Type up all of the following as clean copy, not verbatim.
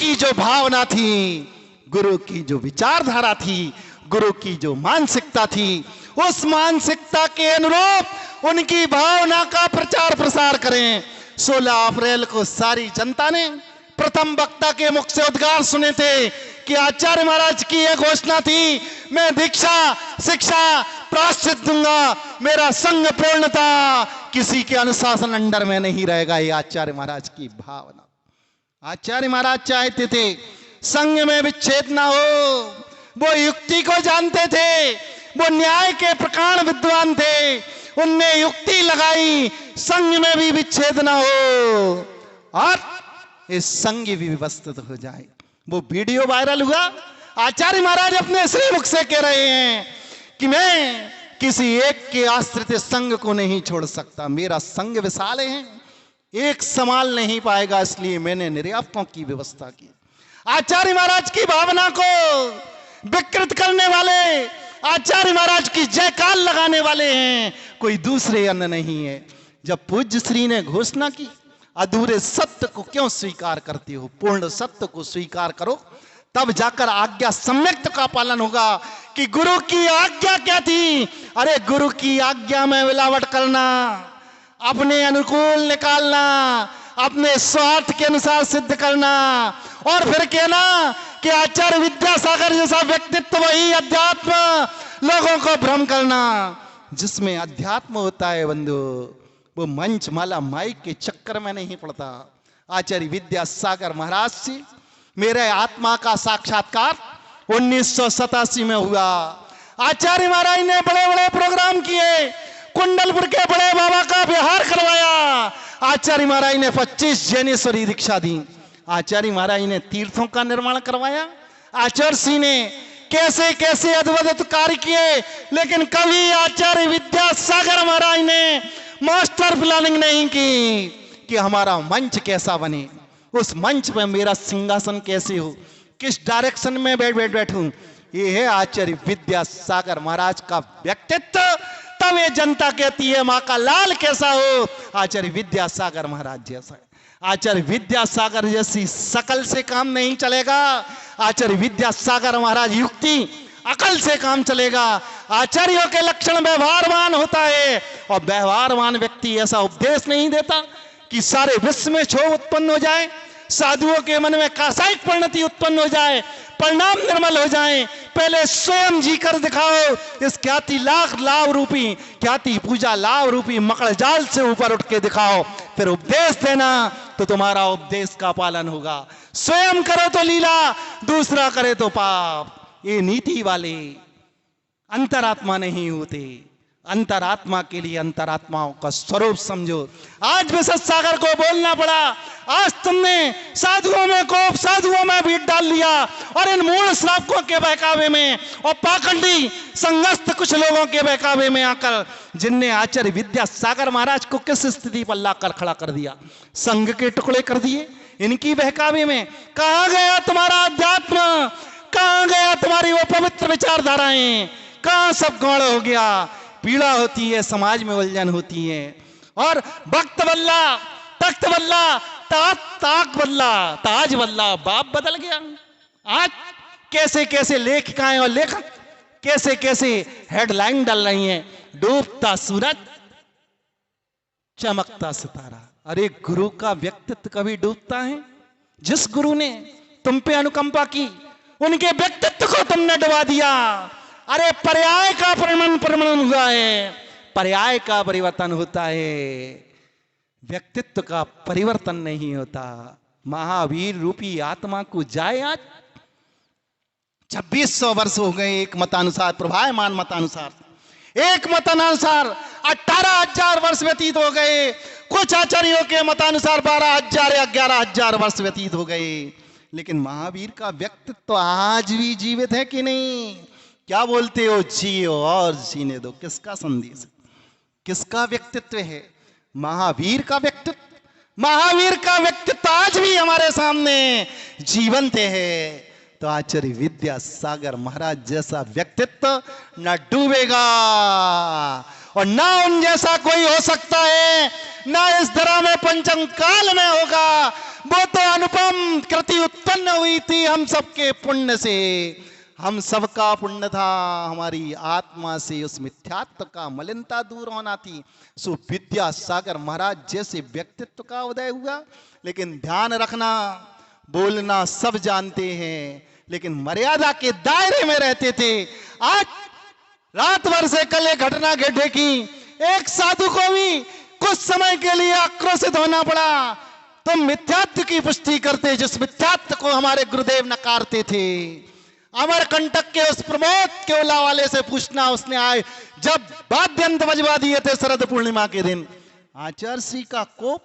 की जो भावना थी, गुरु की जो विचारधारा थी, गुरु की जो मानसिकता थी, उस मानसिकता के अनुरूप उनकी भावना का प्रचार प्रसार करें। 16 अप्रैल को सारी जनता ने प्रथम वक्ता के मुख से उद्गार सुने थे कि आचार्य महाराज की यह घोषणा थी, मैं दीक्षा शिक्षा प्रायश्चित दूंगा, मेरा संघ पूर्णता किसी के अनुशासन अंडर में नहीं रहेगा। ये आचार्य महाराज की भावना। आचार्य महाराज चाहते थे संघ में विच्छेद ना हो। वो युक्ति को जानते थे, वो न्याय के प्रकांड विद्वान थे। उनने युक्ति लगाई संघ में भी विच्छेद ना हो और इस संघ भी व्यवस्थित हो जाए। वो वीडियो वायरल हुआ। आचार्य महाराज अपने श्रीमुख से कह रहे हैं कि मैं किसी एक के आश्रित संघ को नहीं छोड़ सकता, मेरा संघ विशाल है, एक संभाल नहीं पाएगा, इसलिए मैंने निर्यातों की व्यवस्था की। आचार्य महाराज की भावना को विकृत करने वाले आचार्य महाराज की जयकार लगाने वाले हैं, कोई दूसरे अन्य नहीं है। जब पूज्य श्री ने घोषणा की, अधूरे सत्य को क्यों स्वीकार करते हो, पूर्ण सत्य को स्वीकार करो, तब जाकर आज्ञा सम्यक्त का पालन होगा। कि गुरु की आज्ञा क्या थी? अरे गुरु की आज्ञा में मिलावट करना, अपने अनुकूल निकालना, अपने स्वार्थ के अनुसार सिद्ध करना और फिर कहना कि आचार्य विद्यासागर जैसा व्यक्तित्व वही अध्यात्म, लोगों को भ्रम करना। जिसमें अध्यात्म होता है बंधु, वो मंच माला माइक के चक्कर में नहीं पड़ता। आचार्य विद्यासागर महाराज से मेरे आत्मा का साक्षात्कार 1987 में हुआ। आचार्य महाराज ने बड़े बड़े प्रोग्राम किए, कुंडलपुर के बड़े बाबा का विहार करवाया। आचार्य महाराज ने 25 जैनेश्वरी दीक्षा दी। आचार्य महाराज ने तीर्थों का निर्माण करवाया। आचार्य सिंह ने कैसे कैसे अद्भुत कार्य किए, लेकिन कभी आचार्य विद्यासागर महाराज ने मास्टर प्लानिंग नहीं की कि हमारा मंच कैसा बने, उस मंच पर मेरा सिंहासन कैसे हो, किस डायरेक्शन में बैठूं। ये है आचार्य विद्यासागर महाराज का व्यक्तित्व। तब ये जनता कहती है माँ का लाल कैसा हो, आचार्य विद्यासागर महाराज जैसा है। आचार्य विद्यासागर जैसी शकल से काम नहीं चलेगा। आचार्य विद्यासागर महाराज युक्ति अकल से काम चलेगा। आचार्यों के लक्षण व्यवहारवान होता है, और व्यवहारवान व्यक्ति ऐसा उपदेश नहीं देता कि सारे विश्व में क्षोभ उत्पन्न हो जाए, साधुओं के मन में कासायिक परिणति उत्पन्न हो जाए, परिणाम निर्मल हो जाए। पहले स्वयं जी कर दिखाओ। इस ख्याति लाभ रूपी ख्याति पूजा लाभ रूपी मकड़ जाल से ऊपर उठ के दिखाओ, फिर उपदेश देना, तो तुम्हारा उपदेश का पालन होगा। स्वयं करो तो लीला, दूसरा करे तो पाप। ये नीति वाले अंतरात्मा नहीं होते। अंतरात्मा के लिए अंतरात्माओं का स्वरूप समझो। आज विशद सागर को बोलना पड़ा। आज तुमने साधुओं में कोप, साधुओं में भीड़ डाल लिया, और इन मूल श्रावकों के बहकावे में और पाखंडी संगस्त कुछ लोगों के बहकावे में आकर जिनने आचार्य विद्यासागर महाराज को किस स्थिति पर लाकर खड़ा कर दिया, संघ के टुकड़े कर दिए। इनकी बहकावे में कहाँ गया तुम्हारा अध्यात्म, कहाँ गया तुम्हारी वो पवित्र विचारधाराएं, कहाँ सब गौड़ हो गया। पीड़ा होती है, समाज में उलझन होती है, और वक्त बल्ला, तख्त बल्ला, ताक बल्ला, ताज बल्ला, बाप बदल गया। आज कैसे कैसे लेखिकाएं और लेखक कैसे कैसे हेडलाइन डाल रही हैं, डूबता सूरज, चमकता सितारा। अरे गुरु का व्यक्तित्व कभी डूबता है? जिस गुरु ने तुम पे अनुकंपा की, उनके व्यक्तित्व को तुमने डुबा दिया। अरे पर्याय का परिवर्तन हुआ है, पर्याय का परिवर्तन होता है, व्यक्तित्व का परिवर्तन नहीं होता। महावीर रूपी आत्मा को जाए आज 2600 वर्ष हो गए। एक मतानुसार, प्रभायमान मतानुसार, एक मतानुसार 18,000 वर्ष व्यतीत हो गए। कुछ आचार्यों के मतानुसार 12,000 या 11,000 वर्ष व्यतीत हो गए। लेकिन महावीर का व्यक्तित्व आज भी जीवित है कि नहीं? क्या बोलते हो? जियो और जीने दो। किसका संदेश है? किसका व्यक्तित्व है? महावीर का व्यक्तित्व। महावीर का व्यक्तित्व आज भी हमारे सामने जीवंत है। तो आचार्य विद्यासागर महाराज जैसा व्यक्तित्व न डूबेगा, और ना उन जैसा कोई हो सकता है, ना इस धरा में पंचम काल में होगा। वो तो अनुपम कृति उत्पन्न हुई थी हम सबके पुण्य से। हम सबका पुण्य था, हमारी आत्मा से उस मिथ्यात्व का मलिनता दूर होना थी। सो विद्यासागर महाराज जैसे व्यक्तित्व का उदय हुआ। लेकिन ध्यान रखना, बोलना सब जानते हैं, लेकिन मर्यादा के दायरे में रहते थे। आज रात भर से कल एक घटना देखी, एक साधु को भी कुछ समय के लिए आक्रोशित होना पड़ा। तुम मिथ्यात्व की पुष्टि करते, जिस मिथ्यात्व को हमारे गुरुदेव नकारते थे। अमरकंटक के उस प्रमोद केवला वाले से पूछना, उसने आए जब वाद्यंत बजवा दिए थे शरद पूर्णिमा के दिन। आचार्य का कोप,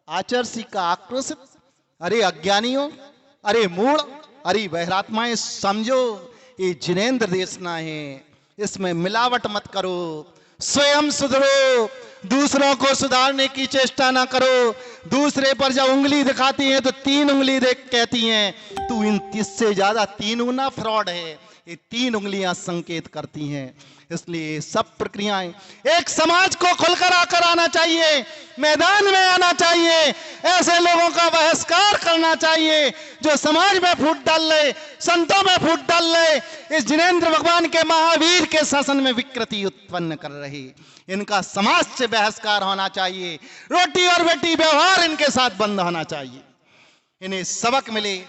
आचार्य का आक्रोशित। अरे अज्ञानियों, अरे मूढ़, अरे बहरात्माएं, समझो ये जिनेंद्र देशना है, इसमें मिलावट मत करो, स्वयं सुधरो, दूसरों को सुधारने की चेष्टा ना करो। दूसरे पर जब उंगली दिखाती हैं तो 3 उंगली देख कहती हैं तू इन 30 से ज्यादा 3 गुना फ्रॉड है। ये 3 उंगलियां संकेत करती हैं। इसलिए सब प्रक्रियाएं एक समाज को खुलकर आकर आना चाहिए, मैदान में आना चाहिए, ऐसे लोगों का बहिष्कार करना चाहिए जो समाज में फूट डाल ले, संतों में फूट डाल ले, इस जिनेंद्र भगवान के महावीर के शासन में विकृति उत्पन्न कर रहे। इनका समाज से बहिष्कार होना चाहिए। रोटी और बेटी व्यवहार इनके साथ बंद होना चाहिए। इन्हें सबक मिले।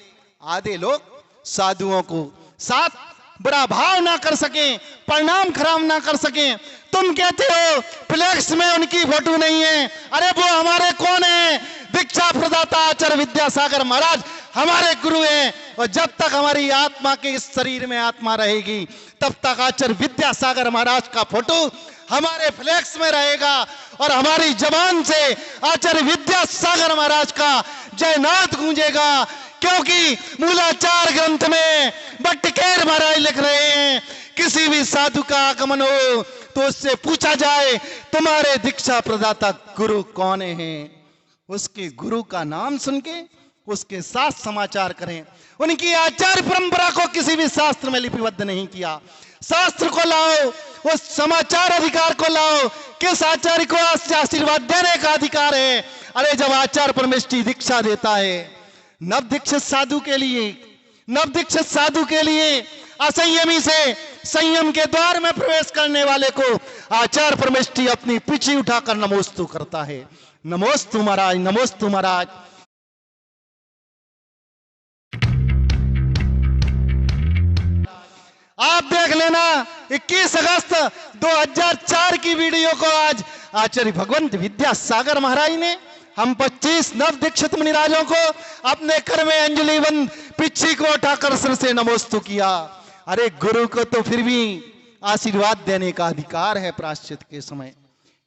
आधे लोग साधुओं को साथ बुरा भाव ना कर सके, परिणाम खराब ना कर सके। तुम कहते हो फ्लैक्स में उनकी फोटो नहीं है, अरे वो हमारे कौन है? दीक्षा प्रदाता आचार्य विद्यासागर महाराज हमारे गुरु हैं। और जब तक हमारी आत्मा के इस शरीर में आत्मा रहेगी तब तक आचार्य विद्यासागर महाराज का फोटो हमारे फ्लैक्स में रहेगा। और हमारी जबान से आचार्य विद्यासागर महाराज का जयनाद गूंजेगा। क्योंकि मूलाचार ग्रंथ में भट्टकेर महाराज लिख रहे हैं, किसी भी साधु का आगमन हो तो उससे पूछा जाए तुम्हारे दीक्षा प्रदाता गुरु कौन है। उसके गुरु का नाम सुन के उसके साथ समाचार करें। उनकी आचार्य परंपरा को किसी भी शास्त्र में लिपिबद्ध नहीं किया। शास्त्र को लाओ, उस समाचार अधिकार को लाओ। किस आचार्य को आशीर्वाद देने का अधिकार है? अरे जब आचार्य परमेष्ठी दीक्षा देता है नवदीक्षित साधु के लिए, नवदीक्षित साधु के लिए असंयमी से संयम के द्वार में प्रवेश करने वाले को आचार्य परमेष्ठी अपनी पीछे उठाकर नमोस्तु करता है। नमोस्तु महाराज, नमोस्तु महाराज। आप देख लेना 21 अगस्त 2004 की वीडियो को आज आचार्य भगवंत विद्यासागर महाराज ने हम 25 नव दीक्षित मुनिराजों को अपने कर में अंजलि बंद पिछी को उठाकर सिर से नमोस्तु किया। अरे गुरु को तो फिर भी आशीर्वाद देने का अधिकार है प्रायश्चित के समय।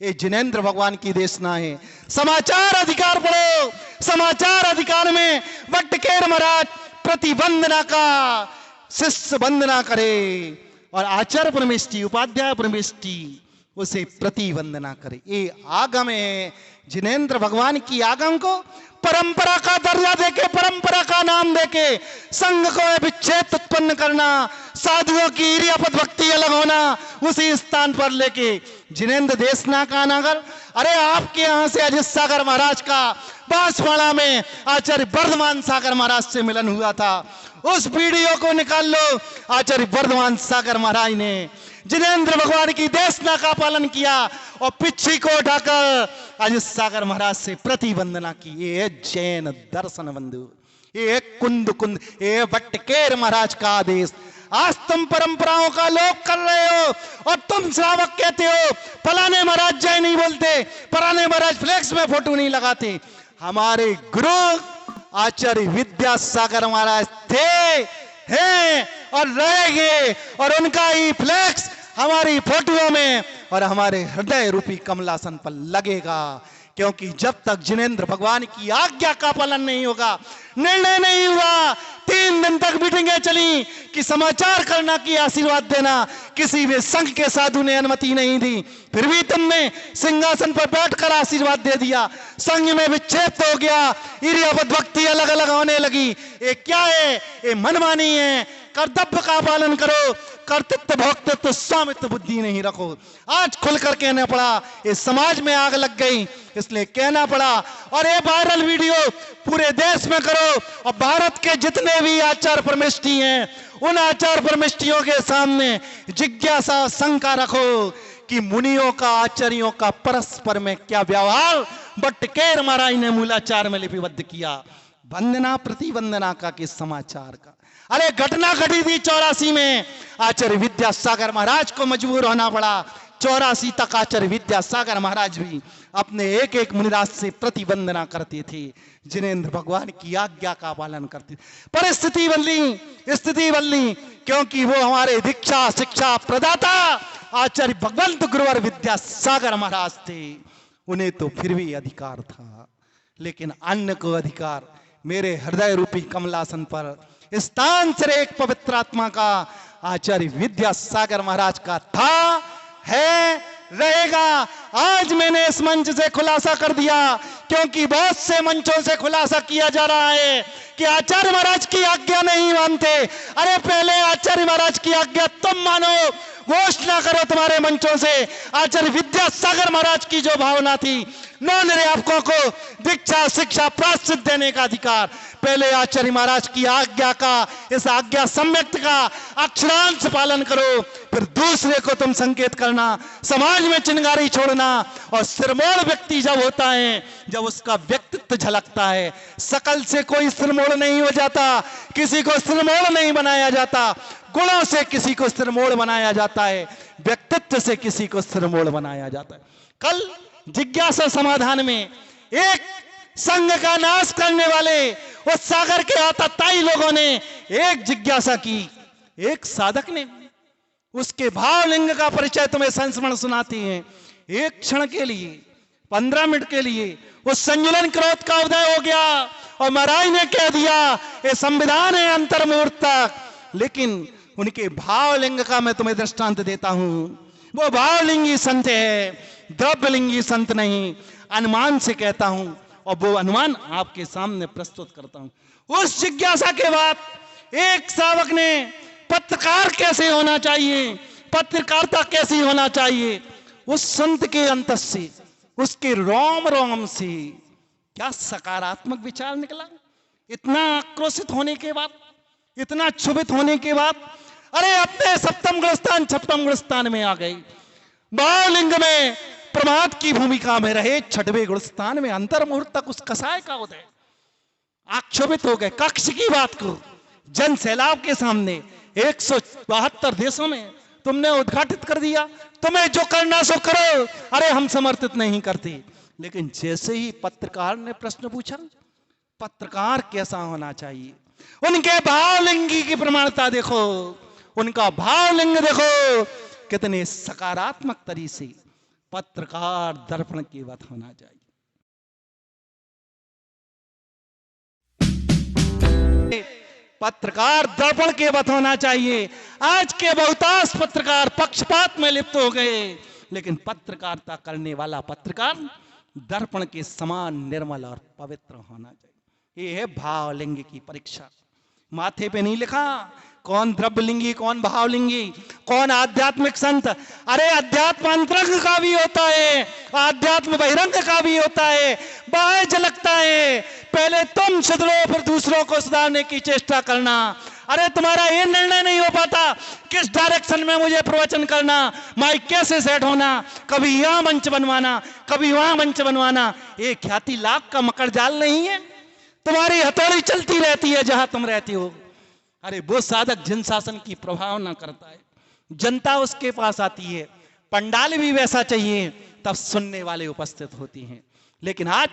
ये जिनेंद्र भगवान की देशना है। समाचार अधिकार पढ़ो। समाचार अधिकार में भट्टकेर महाराज प्रतिबंधना का शिष्य वंदना करे और आचार्य परमेष्ठी उपाध्याय परमेष्ठी उसे प्रतिवंदना करे। ये आगम है। जिनेंद्र भगवान की आगम को परंपरा का दर्जा देके, परंपरा का नाम देके संघ को विच्छेद उत्पन्न करना, साधुओं की इरियापद भक्ति अलग होना, उसी स्थान पर लेके जिनेंद्र देशना का नगर। अरे आपके यहां से अजित सागर महाराज का बांसवाड़ा में आचार्य वर्धमान सागर महाराज से मिलन हुआ था। उस वीडियो को निकाल लो। आचार्य वर्धमान सागर महाराज ने जिनेंद्र भगवान की देशना का पालन किया और पिछी को उठाकर अजित सागर महाराज से प्रतिवंदना की। ये जैन दर्शन बंधु, ये कुंद, ये भट्टकेर महाराज का आदेश। आज तुम परंपराओं का लोप कर रहे हो और तुम श्रावक कहते हो फलाने महाराज जय नहीं बोलते, फलाने महाराज फ्लेक्स में फोटो नहीं लगाते। हमारे गुरु आचार्य विद्यासागर महाराज थे, हैं और रहेंगे, और उनका ही फ्लेक्स हमारी फोटोओं में और हमारे हृदय रूपी कमलासन पर लगेगा। क्योंकि जब तक जिनेंद्र भगवान की आज्ञा का पालन नहीं होगा, निर्णय नहीं हुआ, 3 दिन तक मीटिंगें चली कि समाचार करना की आशीर्वाद देना, किसी भी संघ के साधु ने अनुमति नहीं दी, फिर भी तुमने सिंहासन पर बैठकर आशीर्वाद दे दिया। संघ में विच्छेद हो गया, इरियापद भक्ति अलग अलग होने लगी। ये क्या है? ये मनमानी है। कर्तव्य का पालन करो। कर्तृत्व भोक्तृत्व स्वामित्व बुद्धि नहीं रखो। आज खुलकर कहना पड़ा, इस समाज में आग लग गई इसलिए कहना पड़ा। और ये वायरल वीडियो पूरे देश में करो और भारत के जितने भी आचार परमिष्ठी हैं उन आचार परमिष्ठियों के सामने जिज्ञासा शंका रखो कि मुनियों का आचार्यों का परस्पर में क्या व्यवहार बटकेर महाराज ने मूलाचार में लिपिबद्ध किया। वंदना प्रतिवंदना का किस समाचार का। अरे घटना घटी थी 84 में, आचार्य विद्यासागर महाराज को मजबूर होना पड़ा। 84 तक आचार्य विद्यासागर महाराज भी अपने एक एक मुनिराज से प्रतिवंदना करते थे, जिनेंद्र भगवान की आज्ञा का पालन करते थे। पर स्थिति बदली क्योंकि वो हमारे दीक्षा शिक्षा प्रदाता आचार्य भगवंत गुरुवर विद्यासागर महाराज थे। उन्हें तो फिर भी अधिकार था, लेकिन अन्य को अधिकार मेरे हृदय रूपी कमलासन पर स्थान से एक पवित्र आत्मा का आचार्य विद्यासागर महाराज का था, है, रहेगा। आज मैंने इस मंच से खुलासा कर दिया क्योंकि बहुत से मंचों से खुलासा किया जा रहा है कि आचार्य महाराज की आज्ञा नहीं मानते। अरे पहले आचार्य महाराज की आज्ञा तुम मानो, घोषणा करो तुम्हारे मंचों से। आचार्य विद्यासागर महाराज की जो भावना थी, नौ निर्यापकों को दीक्षा शिक्षा प्राश्चित देने का अधिकार, पहले आचार्य महाराज की आज्ञा का, इस आज्ञा सम्यक्त का अक्षरांश पालन करो, फिर दूसरे को तुम संकेत करना, समाज में चिंगारी छोड़ना। और सिरमौर व्यक्ति जब होता है, जब उसका व्यक्तित्व झलकता है, सकल से कोई सिरमौर नहीं हो जाता, किसी को सिरमौर नहीं बनाया जाता, गुणों से किसी को सिरमौर बनाया जाता है, व्यक्तित्व से किसी को सिरमौर बनाया जाता है। कल जिज्ञासा समाधान में एक संघ का नाश करने वाले उस सागर के आतताई लोगों ने एक जिज्ञासा की, एक साधक ने उसके भावलिंग का परिचय तुम्हें संस्मरण सुनाती हैं। एक क्षण के लिए 15 मिनट के लिए उस संजुलन क्रोध का उदय हो गया और महाराज ने कह दिया ये संविधान है अंतर्मूर्तक। लेकिन उनके भावलिंग का मैं तुम्हें दृष्टांत देता हूं। वो भावलिंगी संत है, द्रव्यलिंगी संत नहीं। अनुमान से कहता हूं और वो अनुमान आपके सामने प्रस्तुत करता हूं। उस जिज्ञासा के बाद एक शावक ने पत्रकार कैसे होना चाहिए, पत्रकारिता कैसी होना चाहिए, उस संत के अंत से, उसके रोम रोम से क्या सकारात्मक विचार निकला। इतना आक्रोशित होने के बाद, इतना क्षुभित होने के बाद, अरे अपने सप्तम गुणस्थान छठम गुणस्थान में आ गई, भावलिंग में प्रमाद की भूमिका में रहे, छठवें गुणस्थान में अंतर्मुहूर्त तक उस कसाय का उदय। आक्षोभित हो गए। कक्ष की बात को जन सैलाब के सामने 172 देशों में तुमने उद्घाटित कर दिया, तुम्हें जो करना सो करो, अरे हम समर्थित नहीं करते। लेकिन जैसे ही पत्रकार ने प्रश्न पूछा, पत्रकार कैसा होना चाहिए, उनके भावलिंगी की प्रमाणता देखो, उनका भावलिंग देखो, कितने सकारात्मक तरीके से पत्रकार दर्पण के वत होना चाहिए। पत्रकार दर्पण के वत होना चाहिए। आज के बहुतांश पत्रकार पक्षपात में लिप्त हो गए, लेकिन पत्रकारिता करने वाला पत्रकार दर्पण के समान निर्मल और पवित्र होना चाहिए। ये है भावलिंग की परीक्षा। माथे पे नहीं लिखा कौन द्रव्यलिंगी, कौन भावलिंगी, कौन आध्यात्मिक संत। अरे अध्यात्म अंतरंग का भी होता है, आध्यात्म बहिरंग का भी होता है, बाह्य झलकता है। पहले तुम सुधरो, फिर दूसरों को सुधारने की चेष्टा करना। अरे तुम्हारा ये निर्णय नहीं हो पाता किस डायरेक्शन में मुझे प्रवचन करना, माइक कैसे सेट होना, कभी यहां मंच बनवाना, कभी वहां मंच बनवाना। ये ख्याति लाख का मकर जाल नहीं है, तुम्हारी हथौड़ी चलती रहती है जहां तुम रहती हो। अरे वो साधक जिन शासन की प्रभावना करता है, जनता उसके पास आती है, पंडाल भी वैसा चाहिए, तब सुनने वाले उपस्थित होती हैं। लेकिन आज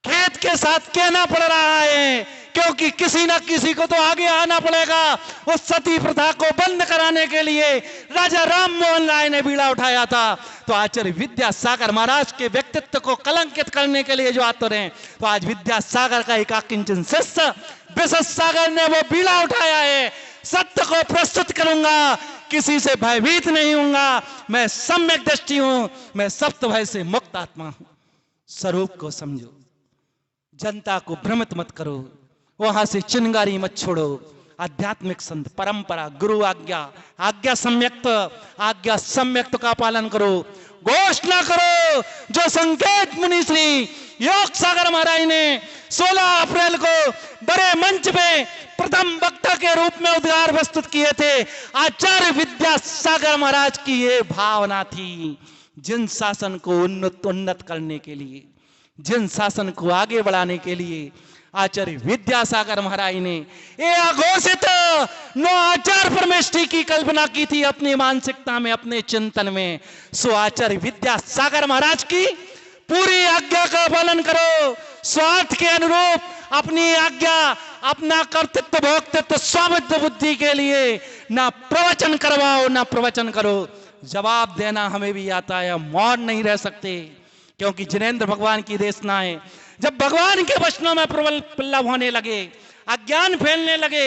खेत के साथ कहना पड़ रहा है, क्योंकि किसी ना किसी को तो आगे आना पड़ेगा। उस सती प्रथा को बंद कराने के लिए राजा राम मोहन राय ने बीड़ा उठाया था, तो आचार्य विद्यासागर महाराज के व्यक्तित्व को कलंकित करने के लिए जो आतुर हैं, तो आज विद्यासागर का एक किंचन शिष्य विशेषसागर ने वो बीड़ा उठाया है। सत्य को प्रस्तुत करूंगा, किसी से भयभीत नहीं होऊंगा, मैं सम्यक दृष्टि हूं, मैं सप्त भय से मुक्त आत्मा हूं। स्वरूप को समझो, जनता को भ्रमित मत करो, वहां से चिंगारी मत छोड़ो। आध्यात्मिक संत, परंपरा, गुरु आज्ञा, आज्ञा सम्यक्त का पालन करो। घोषणा करो जो संकेत मुनि श्री योग सागर महाराज ने 16 अप्रैल को बड़े मंच पे प्रथम वक्ता के रूप में उद्गार प्रस्तुत किए थे। आचार्य विद्यासागर महाराज की ये भावना थी, जिन शासन को उन्नत करने के लिए, जिन शासन को आगे बढ़ाने के लिए आचार्य विद्यासागर महाराज ने ये अघोषित 9 आचार परमेष्ठी की कल्पना की थी अपनी मानसिकता में, अपने चिंतन में। सो आचार्य विद्यासागर महाराज की पूरी आज्ञा का पालन करो। स्वार्थ के अनुरूप अपनी आज्ञा, अपना कर्तृत्व, भोक्तृत्व, स्वामित्व बुद्धि के लिए ना प्रवचन करवाओ, ना प्रवचन करो। जवाब देना हमें भी आता है, मौन नहीं रह सकते, क्योंकि जिनेंद्र भगवान की देशना है। जब भगवान के वचनों में प्रबल होने लगे, अज्ञान फैलने लगे,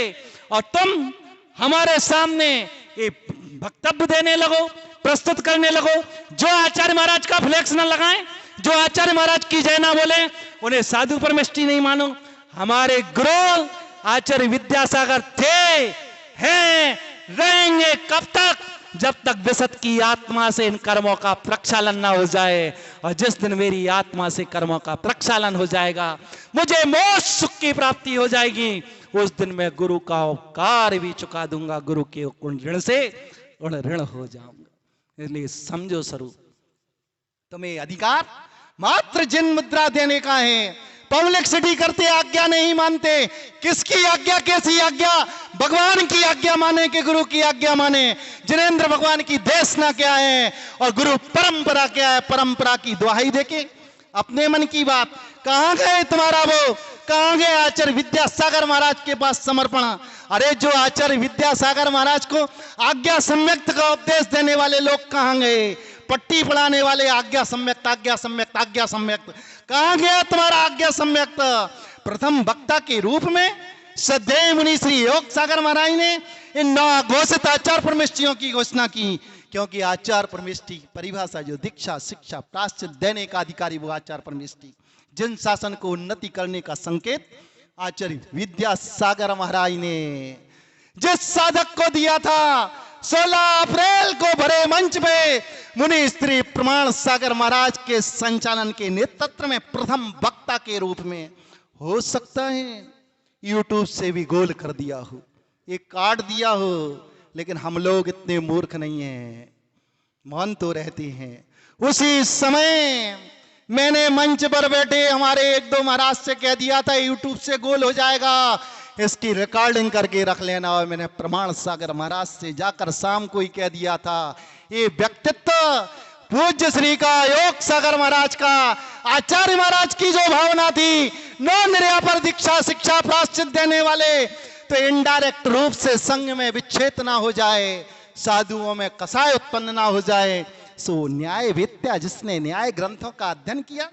और तुम हमारे सामने ये वक्तव्य देने लगो, प्रस्तुत करने लगो, जो आचार्य महाराज का फ्लेक्स न लगाएं, जो आचार्य महाराज की जय ना बोले, उन्हें साधु परमेष्ठी नहीं मानो। हमारे गुरु आचार्य विद्यासागर थे, हैं, रहेंगे कब तक? जब तक विशद की आत्मा से इन कर्मों का प्रक्षालन ना हो जाए। और जिस दिन मेरी आत्मा से कर्मों का प्रक्षालन हो जाएगा, मुझे मोक्ष सुख की प्राप्ति हो जाएगी, उस दिन मैं गुरु का उपकार भी चुका दूंगा, गुरु के ऋण से ऋण हो जाऊंगा। इसलिए समझो स्वरूप, तुम्हें अधिकार मात्र जिन मुद्रा देने का है। पब्लिसिटी करते आज्ञा नहीं मानते। किसकी आज्ञा, कैसी आज्ञा? भगवान की आज्ञा माने कि गुरु की आज्ञा माने? जिनेंद्र भगवान की देशना क्या है और गुरु परंपरा क्या है? परंपरा की दुहाई देके अपने मन की बात। कहां गए तुम्हारा वो? कहां गए आचार्य विद्यासागर महाराज के पास समर्पण? अरे जो आचार्य विद्यासागर महाराज को आज्ञा सम्यक्त का उपदेश देने वाले लोग कहां गए? पट्टी पढ़ाने वाले आज्ञा सम्यक्त, आज्ञा सम्यक्त, आज्ञा सम्यक्त। कहां गया तुम्हारा आज्ञा सम्यक्त? प्रथम वक्ता के रूप में श्रद्धेय मुनि श्री योग सागर महाराज ने इन 9 घोषित आचार परमेष्ठियों की घोषणा की। क्योंकि आचार परमेष्ठि की परिभाषा जो दीक्षा, शिक्षा, प्रायश्चित देने का अधिकारी वो आचार परमेष्ठि। जिन शासन को उन्नति करने का संकेत आचार्य विद्यासागर महाराज ने जिस साधक को दिया था, 16 अप्रैल को भरे मंच पे मुनि स्त्री प्रमाण सागर महाराज के संचालन के नेतृत्व में प्रथम वक्ता के रूप में। हो सकता है यूट्यूब से भी गोल कर दिया हो, एक काट दिया हो, लेकिन हम लोग इतने मूर्ख नहीं हैं, मान तो रहते हैं। उसी समय मैंने मंच पर बैठे हमारे 1-2 महाराज से कह दिया था यूट्यूब से गोल हो जाएगा, इसकी रिकॉर्डिंग करके रख लेना। और मैंने प्रमाण सागर महाराज से जाकर शाम को ही कह दिया था, ये व्यक्तित्व पूज्य श्री का, योग सागर महाराज का, आचार्य महाराज की जो भावना थी, नो निर्या पर दीक्षा, शिक्षा, प्रायश्चित देने वाले, तो इनडायरेक्ट रूप से संघ में विच्छेद ना हो जाए, साधुओं में कसाय उत्पन्न ना हो जाए। सो न्याय वेत्या, जिसने न्याय ग्रंथों का अध्ययन किया,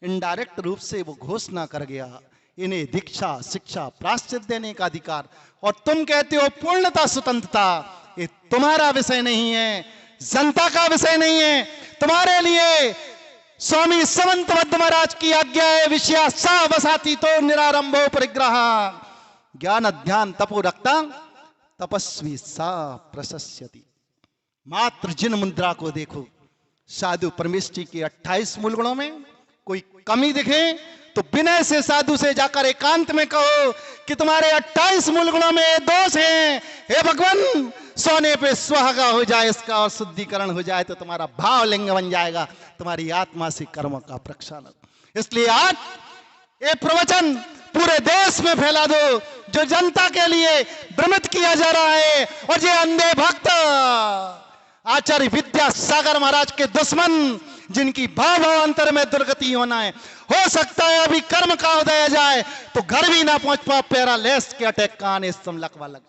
इनडायरेक्ट रूप से वो घोषणा कर गया, इन्हें दीक्षा, शिक्षा, प्रायश्चित देने का अधिकार। और तुम कहते हो पूर्णता, स्वतंत्रता, ये तुम्हारा विषय नहीं है, जनता का विषय नहीं है। तुम्हारे लिए स्वामी समंतबद्ध महाराज की आज्ञा है, विषया सा वसाती तो निरारंभो परिग्रह, ज्ञान ध्यान तपो रक्ता तपस्वी सा प्रशस्यति। मात्र जिन मुद्रा को देखो, साधु परमेष्ठि के 28 मूल गुणों में कोई कमी दिखे तो विनय से साधु से जाकर एकांत में कहो कि तुम्हारे 28 मूल गुणों में दोष हैं, हे भगवान सोने पे सुहागा हो जाए इसका और शुद्धिकरण हो जाए तो तुम्हारा भाव लिंग बन जाएगा, तुम्हारी आत्मा से कर्म का प्रक्षालन। इसलिए आज ये प्रवचन पूरे देश में फैला दो, जो जनता के लिए भ्रमित किया जा रहा है। और ये अंधे भक्त आचार्य विद्यासागर महाराज के दुश्मन, जिनकी भाव अंतर में दुर्गति होना है, हो सकता है अभी कर्म का उदय जाए तो घर भी ना पहुंच पा, पैरालिसिस के अटैक का आने समलक वाला।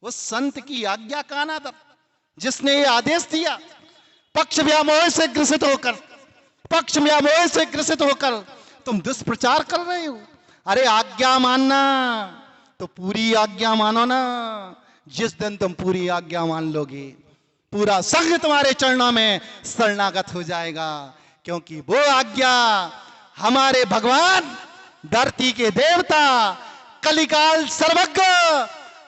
उस संत की आज्ञा का आना था जिसने ये आदेश दिया, पक्ष व्यामोह से ग्रसित होकर, पक्ष व्यामोह से ग्रसित होकर तुम दुष्प्रचार कर रहे हो। अरे आज्ञा मानना तो पूरी आज्ञा मानो ना। जिस दिन तुम पूरी आज्ञा मान लोगे, पूरा संघ तुम्हारे चरणों में शरणागत हो जाएगा, क्योंकि वो आज्ञा हमारे भगवान, धरती के देवता, कलिकाल सर्वज्ञ,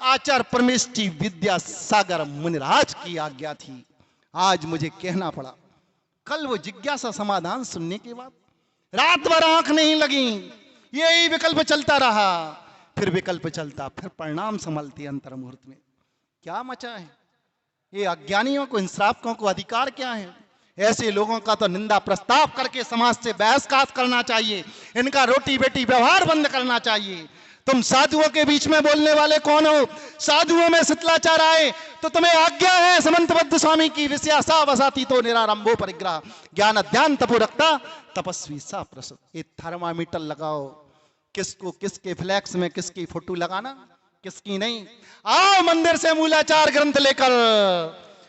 आचार्य परमेष्ठी विद्यासागर मुनिराज की आज्ञा थी। आज मुझे कहना पड़ा। कल वो जिज्ञासा समाधान सुनने के बाद रात भर आंख नहीं लगी, यही विकल्प चलता रहा। फिर विकल्प चलता, फिर परिणाम संभलती अंतर मुहूर्त में। क्या मचा है? ये अज्ञानियों को, इन श्रावकों को अधिकार क्या है? ऐसे लोगों का तो निंदा प्रस्ताव करके समाज से बहिष्कार करना चाहिए। इनका रोटी बेटी व्यवहार बंद करना चाहिए। तुम साधुओं के बीच में बोलने वाले कौन हो? साधुओं में शीतलाचार आए तो तुम्हें आज्ञा है समंतबद्ध स्वामी की, विषयासा वसाती तो निरारंभो परिग्रह, ज्ञान ध्यान तपो रखता तपस्वी सा प्रसुत। ये थर्मामीटर लगाओ, किसको किसके फ्लैक्स में किसकी फोटो लगाना, किसकी नहीं। आओ मंदिर से मूलाचार ग्रंथ लेकर।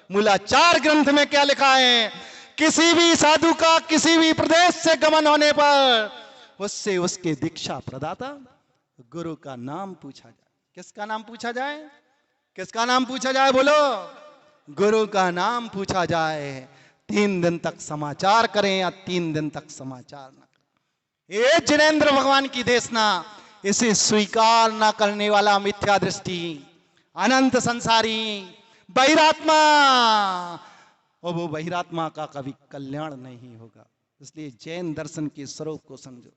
मूलाचार ग्रंथ में क्या लिखा है? किसी भी साधु का किसी भी प्रदेश से गमन होने पर उससे उसके दीक्षा प्रदाता गुरु का नाम पूछा जाए। किसका नाम पूछा जाए? किसका नाम पूछा जाए? बोलो। गुरु का नाम पूछा जाए। 3 दिन तक समाचार करें या 3 दिन तक समाचार न करें। ये जिनेंद्र भगवान की देशना, इसे स्वीकार न करने वाला मिथ्या दृष्टि, अनंत संसारी बहिरात्मा, और वो बहिरात्मा का कभी कल्याण नहीं होगा। इसलिए जैन दर्शन के स्वरूप को समझो,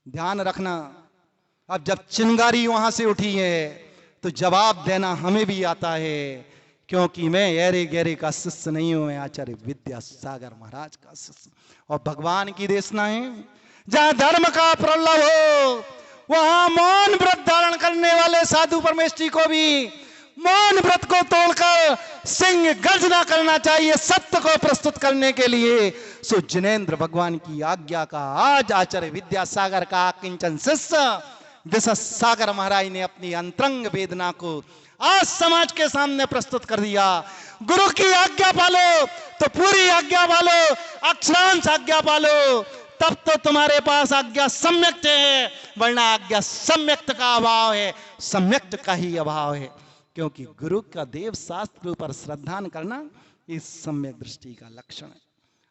ध्यान रखना। अब जब चिंगारी वहां से उठी है तो जवाब देना हमें भी आता है, क्योंकि मैं ऐरे गहरे का शिष्य नहीं हूं, मैं आचार्य विद्यासागर महाराज का शिष्य। और भगवान की देशना है, जहां धर्म का प्रलोभ हो वहां मौन व्रत धारण करने वाले साधु परमेष्ठी को भी मौन व्रत को तोड़कर सिंह गर्जना करना चाहिए सत्य को प्रस्तुत करने के लिए। सो जिनेंद्र भगवान की आज्ञा का आज आचार्य विद्यासागर का किंचन शिष्य विद्यासागर महाराज ने अपनी अंतरंग वेदना को आज समाज के सामने प्रस्तुत कर दिया। गुरु की आज्ञा पालो तो पूरी आज्ञा पालो, अक्षरांश आज्ञा पालो, तब तो तुम्हारे पास आज्ञा सम्यक्त है, वरना आज्ञा सम्यक्त का अभाव है, सम्यक्त का ही अभाव है। क्योंकि गुरु का देव शास्त्र पर श्रद्धा करना इस सम्यक दृष्टि का लक्षण है।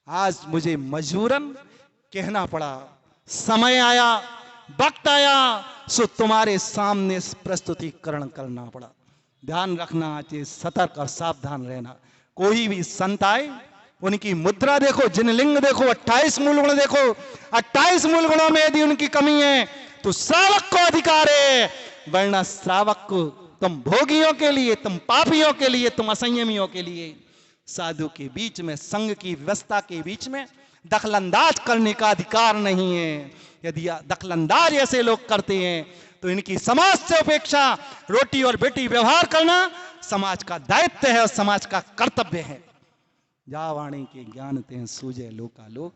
आज मुझे मजबूरन कहना पड़ा, समय आया, वक्त आया, सो तुम्हारे सामने प्रस्तुतिकरण करना पड़ा। ध्यान रखना चाहिए, सतर्क और सावधान रहना। कोई भी संत आए, उनकी मुद्रा देखो, जिनलिंग देखो, 28 मूल गुण देखो। 28 मूल गुणों में यदि उनकी कमी है तो श्रावक को अधिकार है, वरना श्रावक को तुम भोगियों के लिए, तुम पापियों के लिए, तुम असंयमियों के लिए साधु के बीच में, संघ की व्यवस्था के बीच में दखलंदाज करने का अधिकार नहीं है। यदि दखलंदाज ऐसे लोग करते हैं तो इनकी समाज से अपेक्षा रोटी और बेटी व्यवहार करना समाज का दायित्व है और समाज का कर्तव्य है। जा वाणी के ज्ञान ते सूझे लोका लोक,